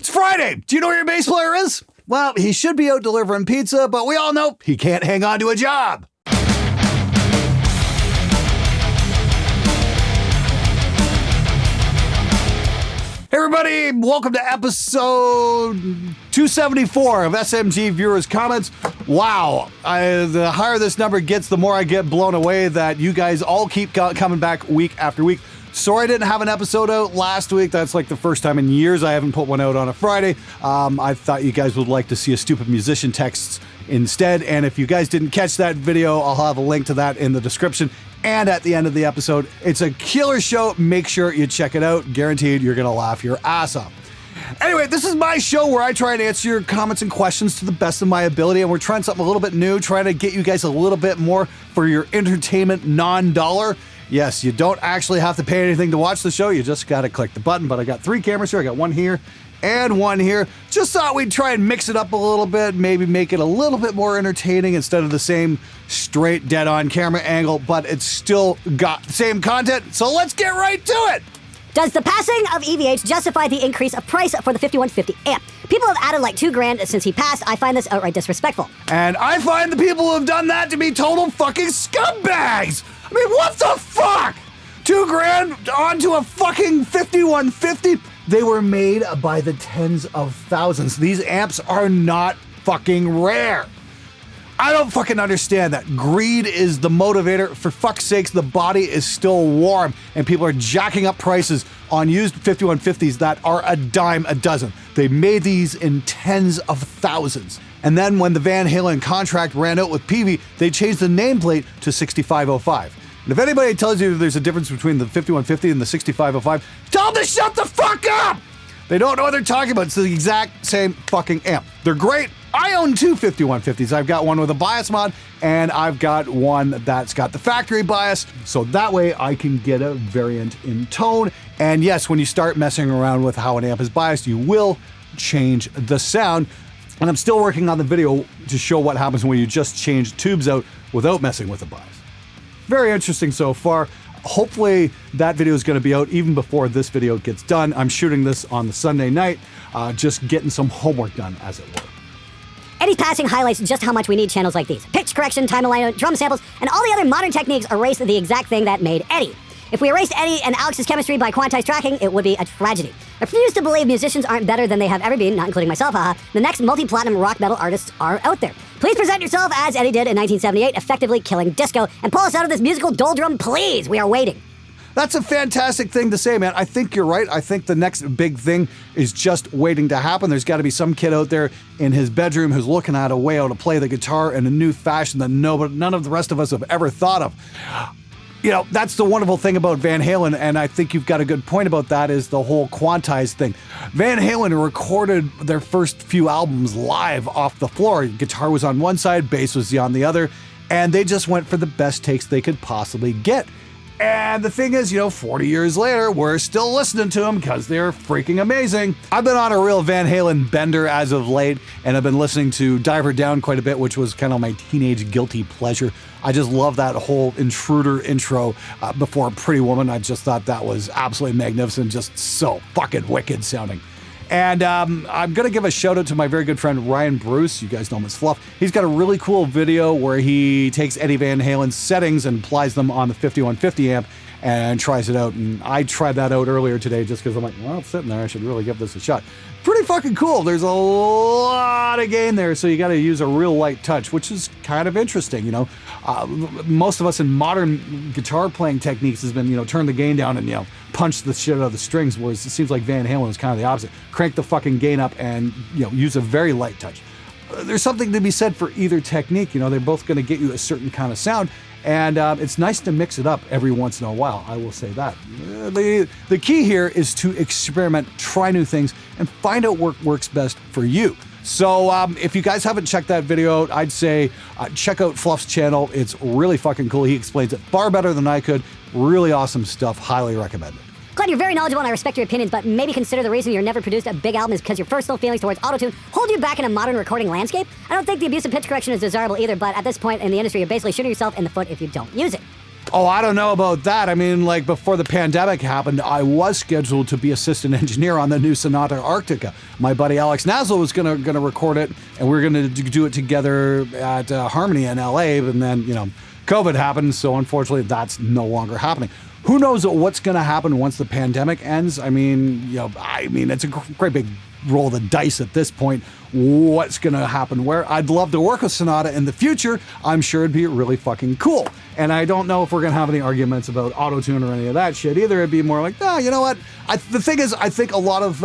It's Friday. Do you know where your bass player is? Well, he should be out delivering pizza, but we all know he can't hang on to a job. Hey everybody, welcome to episode 274 of SMG Viewers Comments. Wow, the higher this number gets, the more I get blown away that you guys all keep coming back week after week. Sorry I didn't have an episode out last week. That's like the first time in years I haven't put one out on a Friday. I thought you guys would like to see a stupid musician texts instead, and if you guys didn't catch that video, I'll have a link to that in the description and at the end of the episode. It's a killer show. Make sure you check it out. Guaranteed you're gonna laugh your ass off. Anyway, this is my show where I try and answer your comments and questions to the best of my ability, and we're trying something a little bit new, trying to get you guys a little bit more for your entertainment non-dollar. Yes, you don't actually have to pay anything to watch the show. You just got to click the button. But I got 3 cameras here. I got one here and one here. Just thought we'd try and mix it up a little bit, maybe make it a little bit more entertaining instead of the same straight dead-on camera angle, but it's still got the same content. So let's get right to it. Does the passing of EVH justify the increase of price for the 5150 amp? People have added like $2,000 since he passed. I find this outright disrespectful. And I find the people who have done that to be total fucking scumbags. I mean, what the fuck? $2,000 onto a fucking 5150? They were made by the tens of thousands. These amps are not fucking rare. I don't fucking understand that. Greed is the motivator. For fuck's sakes, the body is still warm, and people are jacking up prices on used 5150s that are a dime a dozen. They made these in tens of thousands. And then when the Van Halen contract ran out with Peavey, they changed the nameplate to 6505. And if anybody tells you there's a difference between the 5150 and the 6505, tell them to shut the fuck up! They don't know what they're talking about. It's the exact same fucking amp. They're great. I own 2 5150s. I've got one with a bias mod, and I've got one that's got the factory bias, so that way I can get a variant in tone. And yes, when you start messing around with how an amp is biased, you will change the sound. And I'm still working on the video to show what happens when you just change tubes out without messing with the bias. Very interesting so far. Hopefully that video is going to be out even before this video gets done. I'm shooting this on the Sunday night, just getting some homework done, as it were. Eddie's passing highlights just how much we need channels like these. Pitch correction, time alignment, drum samples, and all the other modern techniques erase the exact thing that made Eddie. If we erased Eddie and Alex's chemistry by quantized tracking, it would be a tragedy. I refuse to believe musicians aren't better than they have ever been, not including myself, haha. The next multi-platinum rock metal artists are out there. Please present yourself as Eddie did in 1978, effectively killing disco, and pull us out of this musical doldrum, please. We are waiting. That's a fantastic thing to say, man. I think you're right. I think the next big thing is just waiting to happen. There's got to be some kid out there in his bedroom who's looking at a way how to play the guitar in a new fashion that none of the rest of us have ever thought of. You know, that's the wonderful thing about Van Halen, and I think you've got a good point about that, is the whole quantized thing. Van Halen recorded their first few albums live off the floor. Guitar was on one side, bass was on the other, and they just went for the best takes they could possibly get. And the thing is, 40 years later, we're still listening to them because they're freaking amazing. I've been on a real Van Halen bender as of late, and I've been listening to Diver Down quite a bit, which was kind of my teenage guilty pleasure. I just love that whole Intruder intro before Pretty Woman. I just thought that was absolutely magnificent, just so fucking wicked sounding. And I'm going to give a shout out to my very good friend Ryan Bruce. You guys know him as Fluff. He's got a really cool video where he takes Eddie Van Halen's settings and applies them on the 5150 amp and tries it out. And I tried that out earlier today just because I'm like, well, it's sitting there. I should really give this a shot. Pretty fucking cool. There's a lot of gain there, so you got to use a real light touch, which is kind of interesting, most of us in modern guitar playing techniques has been, turn the gain down and, punch the shit out of the strings, whereas it seems like Van Halen was kind of the opposite. Crank the fucking gain up and, use a very light touch. There's something to be said for either technique. They're both going to get you a certain kind of sound, and it's nice to mix it up every once in a while. I will say that. The key here is to experiment, try new things, and find out what works best for you. So if you guys haven't checked that video out, I'd say check out Fluff's channel. It's really fucking cool. He explains it far better than I could. Really awesome stuff. Highly recommended. Glenn, you're very knowledgeable and I respect your opinions, but maybe consider the reason you've never produced a big album is because your personal feelings towards autotune hold you back in a modern recording landscape. I don't think the abuse of pitch correction is desirable either, but at this point in the industry, you're basically shooting yourself in the foot if you don't use it. Oh, I don't know about that. I mean, like before the pandemic happened, I was scheduled to be assistant engineer on the new Sonata Arctica. My buddy Alex Naslo was gonna record it, and we were gonna do it together at Harmony in LA. And then, you know, COVID happened, so unfortunately, that's no longer happening. Who knows what's gonna happen once the pandemic ends? I mean, it's a great big roll of the dice at this point. What's gonna happen where? I'd love to work with Sonata in the future. I'm sure it'd be really fucking cool. And I don't know if we're gonna have any arguments about autotune or any of that shit either. It'd be more like, you know what? The thing is, I think a lot of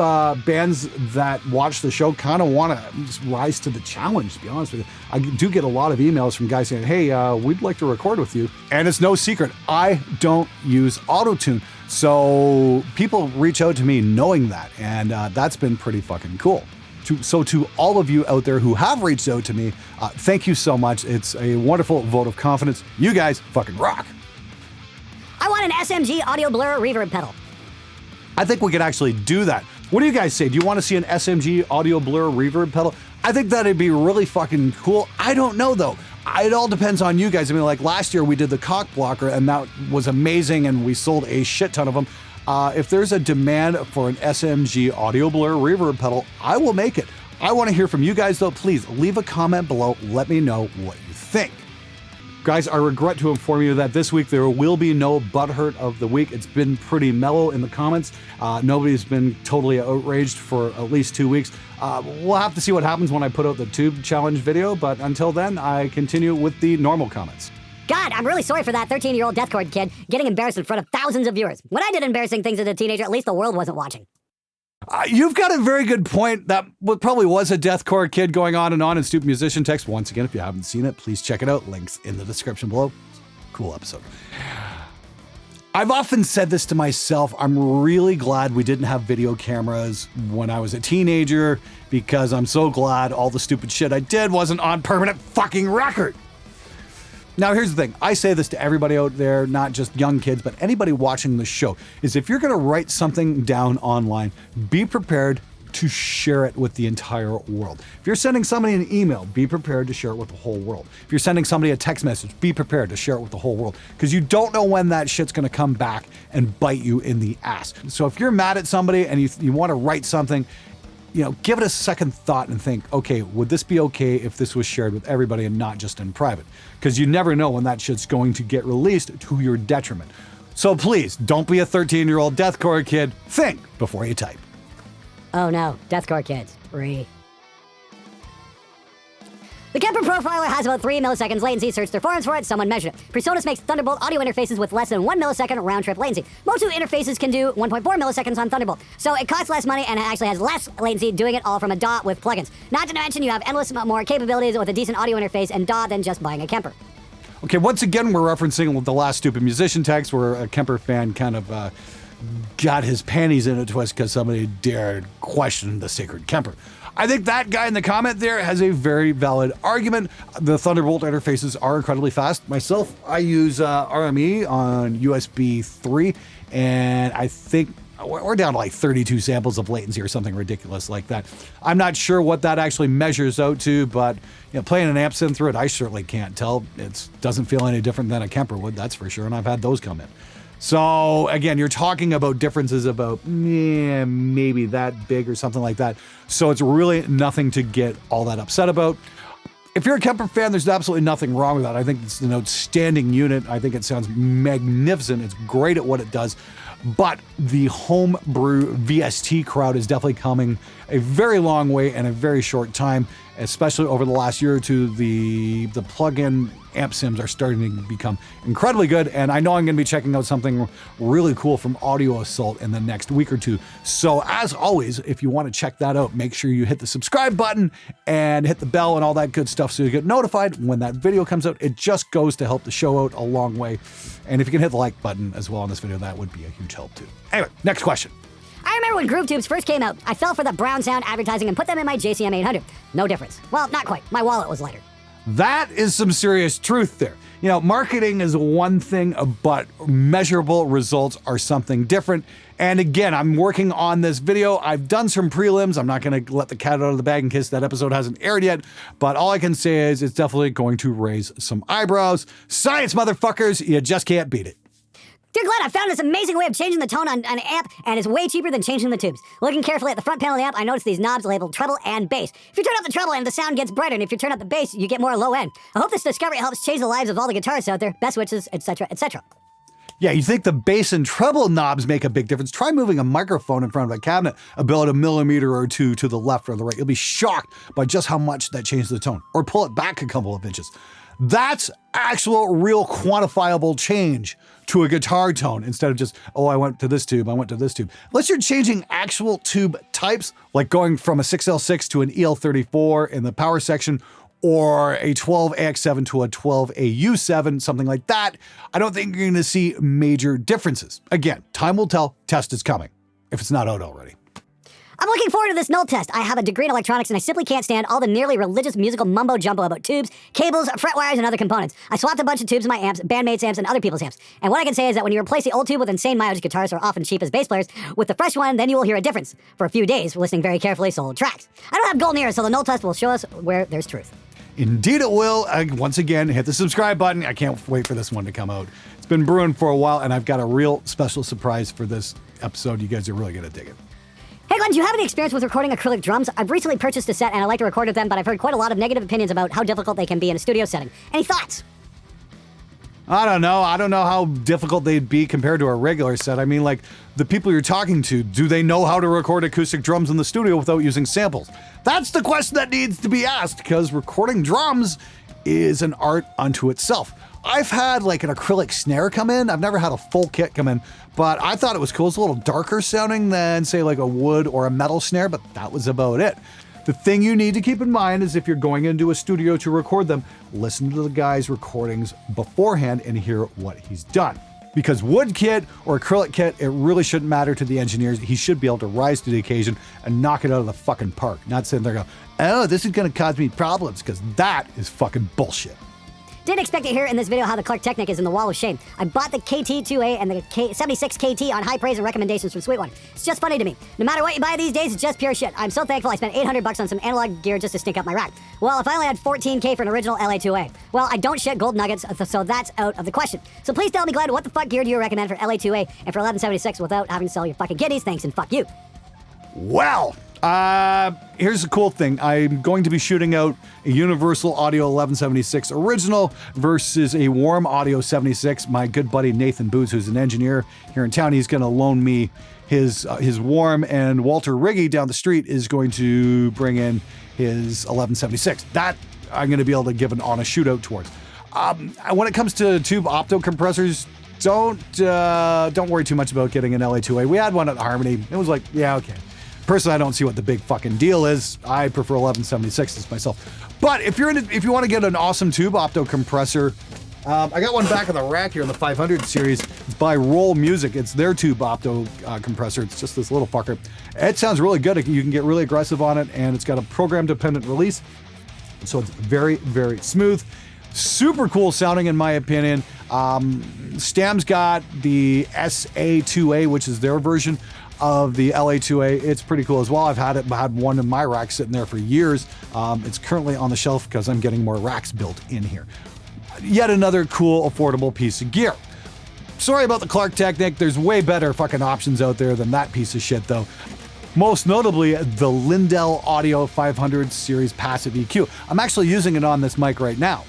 bands that watch the show kind of want to just rise to the challenge, to be honest with you. I do get a lot of emails from guys saying, hey, we'd like to record with you. And it's no secret, I don't use autotune. So people reach out to me knowing that, and that's been pretty fucking cool. So to all of you out there who have reached out to me, thank you so much. It's a wonderful vote of confidence. You guys fucking rock. I want an SMG audio blur reverb pedal. I think we could actually do that. What do you guys say? Do you want to see an SMG audio blur reverb pedal? I think that'd be really fucking cool. I don't know though. It all depends on you guys. I mean, like last year we did the cock blocker and that was amazing and we sold a shit ton of them. If there's a demand for an SMG audio blur reverb pedal, I will make it. I want to hear from you guys though. Please leave a comment below. Let me know what you think. Guys, I regret to inform you that this week there will be no butthurt of the week. It's been pretty mellow in the comments. Nobody's been totally outraged for at least 2 weeks. We'll have to see what happens when I put out the tube challenge video, but until then, I continue with the normal comments. God, I'm really sorry for that 13-year-old deathcore kid getting embarrassed in front of thousands of viewers. When I did embarrassing things as a teenager, at least the world wasn't watching. You've got a very good point. That probably was a deathcore kid going on and stupid musician text. Once again, if you haven't seen it, please check it out. Links in the description below. Cool episode. I've often said this to myself. I'm really glad we didn't have video cameras when I was a teenager because I'm so glad all the stupid shit I did wasn't on permanent fucking record. Now, here's the thing. I say this to everybody out there, not just young kids, but anybody watching the show, is if you're going to write something down online, be prepared to share it with the entire world. If you're sending somebody an email, be prepared to share it with the whole world. If you're sending somebody a text message, be prepared to share it with the whole world because you don't know when that shit's going to come back and bite you in the ass. So if you're mad at somebody and you want to write something, give it a second thought and think, okay, would this be okay if this was shared with everybody and not just in private? Because you never know when that shit's going to get released to your detriment. So please, don't be a 13-year-old deathcore kid. Think before you type. Oh no, deathcore kids. The Kemper Profiler has about 3 milliseconds latency. Search their forums for it. Someone measured it. Presonus makes Thunderbolt audio interfaces with less than 1 millisecond round-trip latency. Motu interfaces can do 1.4 milliseconds on Thunderbolt. So it costs less money and it actually has less latency doing it all from a DAW with plugins. Not to mention you have endless more capabilities with a decent audio interface and DAW than just buying a Kemper. Okay, once again, we're referencing the last stupid musician text where a Kemper fan kind of got his panties in a twist because somebody dared question the sacred Kemper. I think that guy in the comment there has a very valid argument. The Thunderbolt interfaces are incredibly fast. Myself, I use RME on USB 3, and I think we're down to like 32 samples of latency or something ridiculous like that. I'm not sure what that actually measures out to, but playing an amp synth through it, I certainly can't tell. It doesn't feel any different than a Kemper would, that's for sure, and I've had those come in. So again, you're talking about differences about maybe that big or something like that. So it's really nothing to get all that upset about. If you're a Kemper fan, there's absolutely nothing wrong with that. I think it's an outstanding unit. I think it sounds magnificent. It's great at what it does. But the homebrew VST crowd is definitely coming a very long way in a very short time, especially over the last year or two. The plug-in amp sims are starting to become incredibly good, and I know I'm going to be checking out something really cool from Audio Assault in the next week or two. So as always, if you want to check that out, make sure you hit the subscribe button and hit the bell and all that good stuff so you get notified when that video comes out. It just goes to help the show out a long way. And if you can hit the like button as well on this video, that would be a huge help too. Anyway, next question. I remember when Groove Tubes first came out, I fell for the brown sound advertising and put them in my JCM 800. No difference. Well, not quite. My wallet was lighter. That is some serious truth there. Marketing is one thing, but measurable results are something different. And again, I'm working on this video. I've done some prelims. I'm not going to let the cat out of the bag in case that episode hasn't aired yet. But all I can say is it's definitely going to raise some eyebrows. Science, motherfuckers. You just can't beat it. Dear Glenn, I found this amazing way of changing the tone on an amp, and it's way cheaper than changing the tubes. Looking carefully at the front panel of the amp, I noticed these knobs labeled treble and bass. If you turn up the treble and the sound gets brighter, and if you turn up the bass, you get more low end. I hope this discovery helps change the lives of all the guitarists out there, best wishes, etc., etc. Yeah, you think the bass and treble knobs make a big difference? Try moving a microphone in front of a cabinet about 1 millimeter or 2 to the left or the right. You'll be shocked by just how much that changes the tone. Or pull it back a couple of inches. That's actual, real, quantifiable change to a guitar tone instead of just, oh, I went to this tube, I went to this tube. Unless you're changing actual tube types, like going from a 6L6 to an EL34 in the power section, or a 12AX7 to a 12AU7, something like that, I don't think you're gonna see major differences. Again, time will tell, test is coming, if it's not out already. I'm looking forward to this null test. I have a degree in electronics and I simply can't stand all the nearly religious musical mumbo jumbo about tubes, cables, fret wires, and other components. I swapped a bunch of tubes in my amps, bandmates amps, and other people's amps. And what I can say is that when you replace the old tube with insane mileage guitarists are often cheap as bass players, with the fresh one, then you will hear a difference. For a few days, listening very carefully sold tracks. I don't have golden ears, so the null test will show us where there's truth. Indeed it will. Once again, hit the subscribe button. I can't wait for this one to come out. It's been brewing for a while, and I've got a real special surprise for this episode. You guys are really gonna dig it. Hey Glenn, do you have any experience with recording acrylic drums? I've recently purchased a set and I like to record with them, but I've heard quite a lot of negative opinions about how difficult they can be in a studio setting. Any thoughts? I don't know. I don't know how difficult they'd be compared to a regular set. I mean, like, the people you're talking to, do they know how to record acoustic drums in the studio without using samples? That's the question that needs to be asked, because recording drums is an art unto itself. I've had like an acrylic snare come in. I've never had a full kit come in, but I thought it was cool. It's a little darker sounding than, say, like a wood or a metal snare, but that was about it. The thing you need to keep in mind is if you're going into a studio to record them, listen to the guy's recordings beforehand and hear what he's done. Because wood kit or acrylic kit, it really shouldn't matter to the engineers. He should be able to rise to the occasion and knock it out of the fucking park. Not sitting there going, oh, this is gonna cause me problems, because that is fucking bullshit. Didn't expect to hear in this video how the Clark Technic is in the wall of shame. I bought the KT2A and the 76KT on high praise and recommendations from Sweet One. It's just funny to me. No matter what you buy these days, it's just pure shit. I'm so thankful I spent $800 on some analog gear just to stink up my rack. Well, if I only had $14K for an original LA2A. Well, I don't shit gold nuggets, so that's out of the question. So please tell me, Glenn, what the fuck gear do you recommend for LA2A and for 1176 without having to sell your fucking kidneys? Thanks and fuck you. Well, here's the cool thing. I'm going to be shooting out a Universal Audio 1176 original versus a Warm Audio 76. My good buddy Nathan Boots, who's an engineer here in town, he's going to loan me his Warm, and Walter Riggy down the street is going to bring in his 1176. That I'm going to be able to give an honest shootout towards. When it comes to tube Opto compressors, don't worry too much about getting an LA2A. We had one at Harmony. It was like, yeah, okay. Personally, I don't see what the big fucking deal is. I prefer 1176s myself. But if you want to get an awesome tube Opto compressor, I got one back in the rack here in the 500 series. It's by Roll Music. It's their tube Opto compressor. It's just this little fucker. It sounds really good. You can get really aggressive on it, and it's got a program-dependent release. So it's very, very smooth. Super cool sounding, in my opinion. Stam's got the SA2A, which is their version of the LA2A. It's pretty cool as well. I've had one in my rack sitting there for years. It's currently on the shelf because I'm getting more racks built in here. Yet another cool, affordable piece of gear. Sorry about the Clark Technic. There's way better fucking options out there than that piece of shit, though. Most notably, the Lindell Audio 500 series passive EQ. I'm actually using it on this mic right now.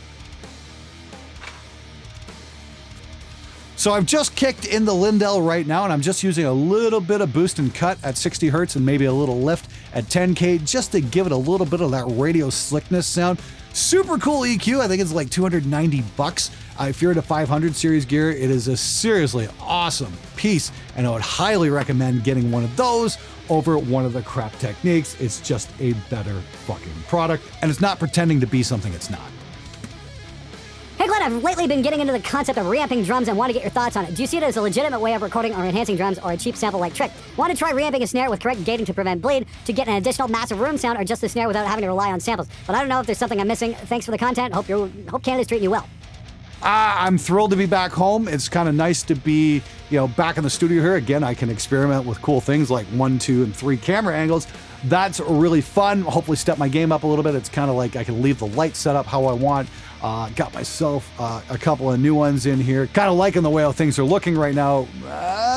So I've just kicked in the Lindell right now, and I'm just using a little bit of boost and cut at 60 hertz and maybe a little lift at 10K just to give it a little bit of that radio slickness sound. Super cool EQ. I think it's like $290. If you're into 500 series gear, it is a seriously awesome piece, and I would highly recommend getting one of those over one of the crap Techniques. It's just a better fucking product, and it's not pretending to be something it's not. Hey Glenn, I've lately been getting into the concept of reamping drums and want to get your thoughts on it. Do you see it as a legitimate way of recording or enhancing drums, or a cheap sample-like trick? Want to try reamping a snare with correct gating to prevent bleed to get an additional massive room sound, or just the snare without having to rely on samples? But I don't know if there's something I'm missing. Thanks for the content. Hope Canada's treating you well. I'm thrilled to be back home. It's kind of nice to be, back in the studio here. Again, I can experiment with cool things like 1, 2, and 3 camera angles. That's really fun. Hopefully step my game up a little bit. It's kind of like I can leave the light set up how I want. Got myself a couple of new ones in here. Kind of liking the way how things are looking right now.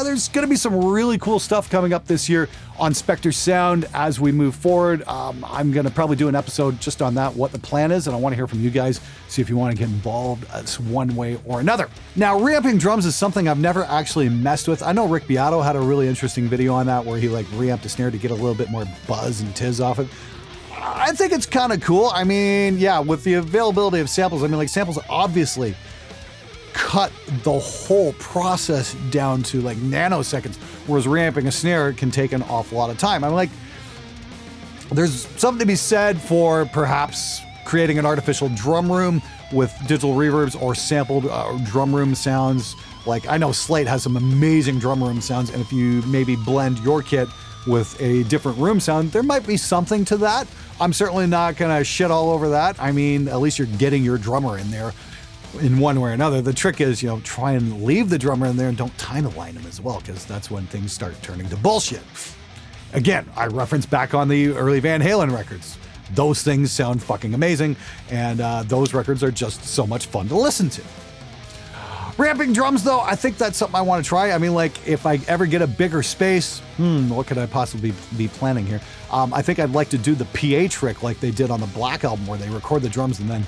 There's going to be some really cool stuff coming up this year on Spectre Sound as we move forward. I'm going to probably do an episode just on that, what the plan is, and I want to hear from you guys, see if you want to get involved one way or another. Now, reamping drums is something I've never actually messed with. I know Rick Beato had a really interesting video on that where he reamped a snare to get a little bit more buzz and tiz off it. I think it's kind of cool. I mean, yeah, with the availability of samples, samples obviously cut the whole process down to nanoseconds, whereas reamping a snare can take an awful lot of time. There's something to be said for perhaps creating an artificial drum room with digital reverbs or sampled drum room sounds. I know Slate has some amazing drum room sounds, and if you maybe blend your kit with a different room sound, there might be something to that. I'm certainly not gonna shit all over that. I mean, at least you're getting your drummer in there in one way or another. The trick is, try and leave the drummer in there and don't time align him as well, because that's when things start turning to bullshit. Again, I reference back on the early Van Halen records. Those things sound fucking amazing, and those records are just so much fun to listen to. Ramping drums, though, I think that's something I want to try. If I ever get a bigger space, what could I possibly be planning here? I think I'd like to do the PA trick like they did on the Black album, where they record the drums and then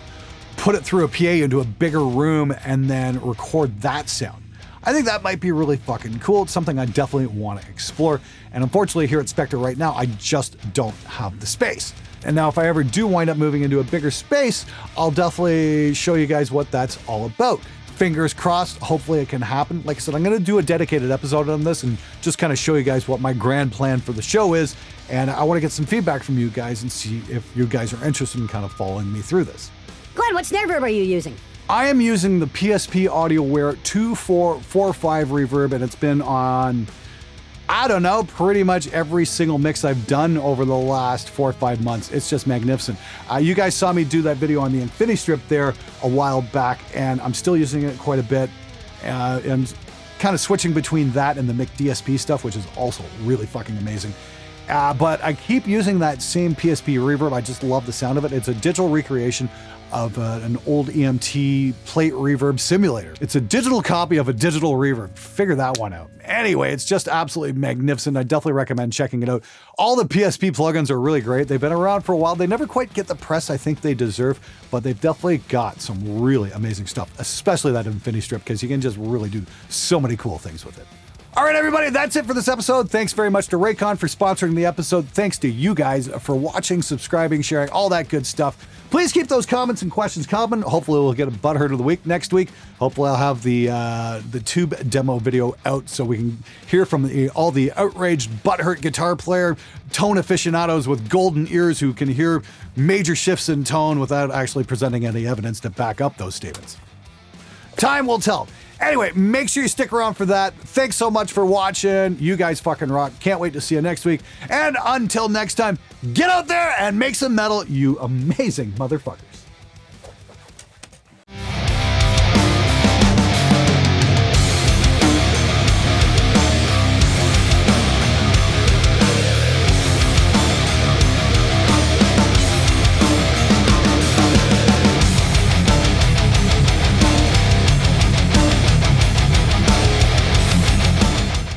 put it through a PA into a bigger room and then record that sound. I think that might be really fucking cool. It's something I definitely want to explore. And unfortunately, here at Spectre right now, I just don't have the space. And now if I ever do wind up moving into a bigger space, I'll definitely show you guys what that's all about. Fingers crossed, hopefully it can happen. Like I said, I'm going to do a dedicated episode on this and just kind of show you guys what my grand plan for the show is. And I want to get some feedback from you guys and see if you guys are interested in kind of following me through this. Glenn, what snare reverb are you using? I am using the PSP AudioWare 2445 reverb, and it's been on, I don't know, pretty much every single mix I've done over the last 4 or 5 months. It's just magnificent. You guys saw me do that video on the Infinity Strip there a while back, and I'm still using it quite a bit. And kind of switching between that and the Mic DSP stuff, which is also really fucking amazing. But I keep using that same PSP reverb. I just love the sound of it. It's a digital recreation of an old EMT plate reverb simulator. It's a digital copy of a digital reverb. Figure that one out. Anyway, it's just absolutely magnificent. I definitely recommend checking it out. All the PSP plugins are really great. They've been around for a while. They never quite get the press I think they deserve, but they've definitely got some really amazing stuff, especially that Infinity Strip, because you can just really do so many cool things with it. All right, everybody, that's it for this episode. Thanks very much to Raycon for sponsoring the episode. Thanks to you guys for watching, subscribing, sharing, all that good stuff. Please keep those comments and questions coming. Hopefully we'll get a Butthurt of the Week next week. Hopefully I'll have the tube demo video out so we can hear from all the outraged Butthurt guitar player, tone aficionados with golden ears who can hear major shifts in tone without actually presenting any evidence to back up those statements. Time will tell. Anyway, make sure you stick around for that. Thanks so much for watching. You guys fucking rock. Can't wait to see you next week. And until next time, get out there and make some metal, you amazing motherfucker.